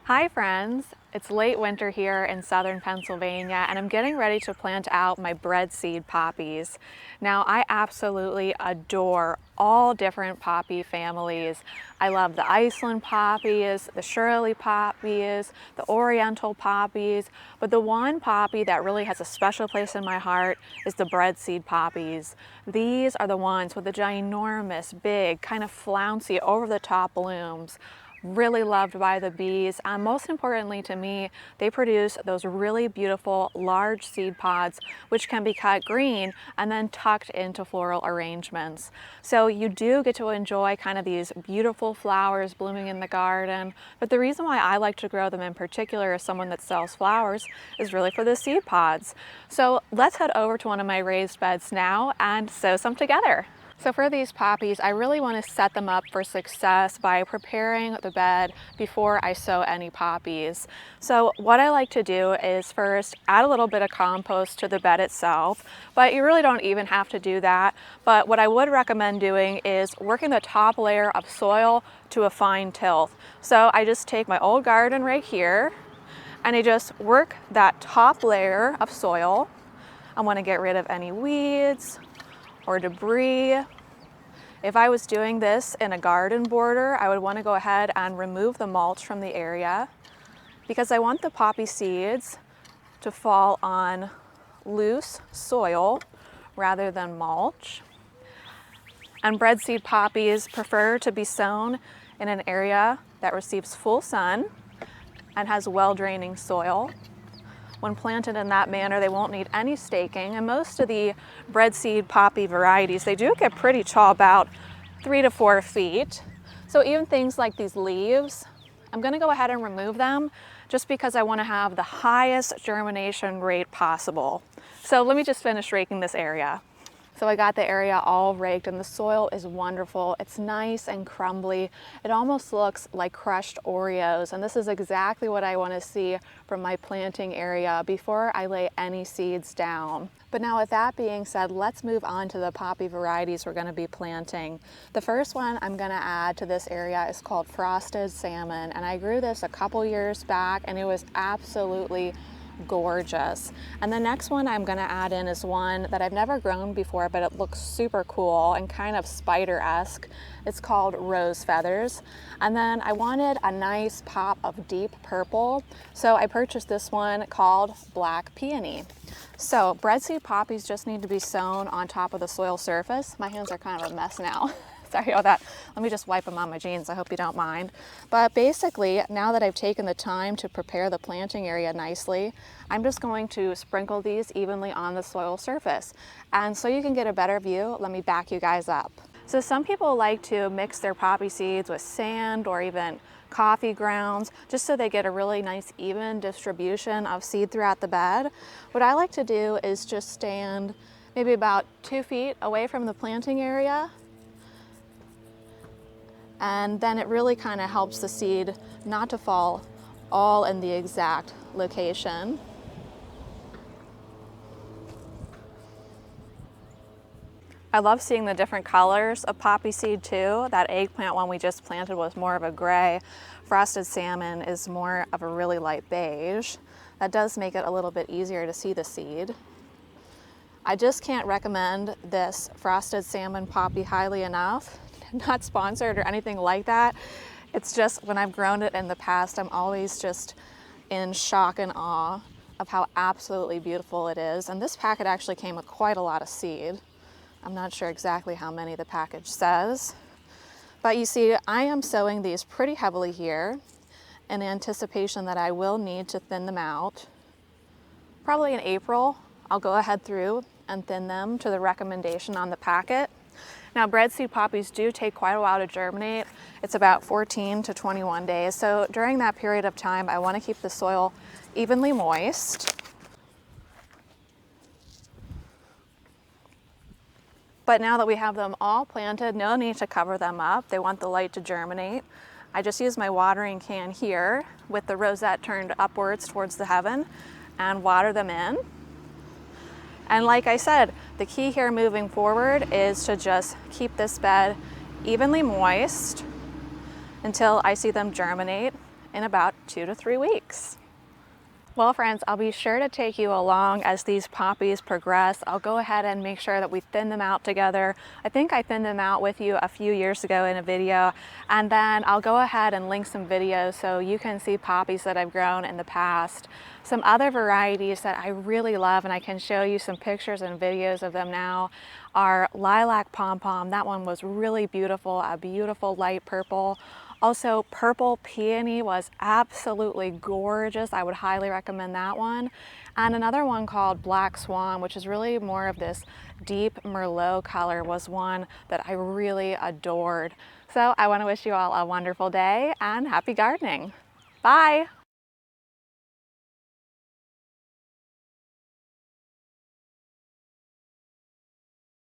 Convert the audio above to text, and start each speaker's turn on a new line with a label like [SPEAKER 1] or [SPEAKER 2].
[SPEAKER 1] Hi friends, it's late winter here in southern Pennsylvania and I'm getting ready to plant out my breadseed poppies. Now I absolutely adore all different poppy families. I love the Iceland poppies, the Shirley poppies, the Oriental poppies, but the one poppy that really has a special place in my heart is the breadseed poppies. These are the ones with the ginormous, big, kind of flouncy, over-the-top blooms. Really loved by the bees, and most importantly to me, they produce those really beautiful large seed pods which can be cut green and then tucked into floral arrangements. So you do get to enjoy kind of these beautiful flowers blooming in the garden, but the reason why I like to grow them in particular as someone that sells flowers is really for the seed pods. So let's head over to one of my raised beds now and sow some together. So for these poppies, I really want to set them up for success by preparing the bed before I sow any poppies. So what I like to do is first add a little bit of compost to the bed itself, but you really don't even have to do that. But what I would recommend doing is working the top layer of soil to a fine tilth. So I just take my old garden right here and I just work that top layer of soil. I want to get rid of any weeds or debris. If I was doing this in a garden border, I would want to go ahead and remove the mulch from the area because I want the poppy seeds to fall on loose soil rather than mulch. And breadseed poppies prefer to be sown in an area that receives full sun and has well-draining soil. When planted in that manner, they won't need any staking, and most of the breadseed poppy varieties, they do get pretty tall, about 3 to 4 feet. So even things like these leaves, I'm gonna go ahead and remove them just because I wanna have the highest germination rate possible. So let me just finish raking this area. So I got the area all raked and the soil is wonderful. It's nice and crumbly. It almost looks like crushed Oreos, and this is exactly what I want to see from my planting area before I lay any seeds down. But now with that being said, let's move on to the poppy varieties we're going to be planting. The first one I'm going to add to this area is called Frosted Salmon, and I grew this a couple years back and it was absolutely gorgeous. And the next one I'm going to add in is one that I've never grown before, but it looks super cool and kind of spider-esque. It's called Rose Feathers. And then I wanted a nice pop of deep purple, so I purchased this one called Black Peony. So breadseed poppies just need to be sown on top of the soil surface. My hands are kind of a mess now. Sorry about that. Let me just wipe them on my jeans. I hope you don't mind. But basically, now that I've taken the time to prepare the planting area nicely, I'm just going to sprinkle these evenly on the soil surface. And so you can get a better view, let me back you guys up. So some people like to mix their poppy seeds with sand or even coffee grounds, just so they get a really nice even distribution of seed throughout the bed. What I like to do is just stand maybe about 2 feet away from the planting area, and then it really kind of helps the seed not to fall all in the exact location. I love seeing the different colors of poppy seed too. That eggplant one we just planted was more of a gray. Frosted salmon is more of a really light beige. That does make it a little bit easier to see the seed. I just can't recommend this frosted salmon poppy highly enough. Not sponsored or anything like that. It's just when I've grown it in the past, I'm always just in shock and awe of how absolutely beautiful it is. And this packet actually came with quite a lot of seed. I'm not sure exactly how many the package says, but you see, I am sowing these pretty heavily here in anticipation that I will need to thin them out. Probably in April, I'll go ahead through and thin them to the recommendation on the packet. Now, breadseed poppies do take quite a while to germinate. It's about 14 to 21 days. So during that period of time, I want to keep the soil evenly moist. But now that we have them all planted, no need to cover them up. They want the light to germinate. I just use my watering can here with the rosette turned upwards towards the heaven and water them in. And like I said, the key here moving forward is to just keep this bed evenly moist until I see them germinate in about 2 to 3 weeks. Well, friends, I'll be sure to take you along as these poppies progress. I'll go ahead and make sure that we thin them out together. I think I thinned them out with you a few years ago in a video, and then I'll go ahead and link some videos so you can see poppies that I've grown in the past. Some other varieties that I really love, and I can show you some pictures and videos of them now, are lilac pom-pom. That one was really beautiful, a beautiful light purple. Also, purple peony was absolutely gorgeous. I would highly recommend that one. And another one called Black Swan, which is really more of this deep Merlot color, was one that I really adored. So I want to wish you all a wonderful day and happy gardening. Bye.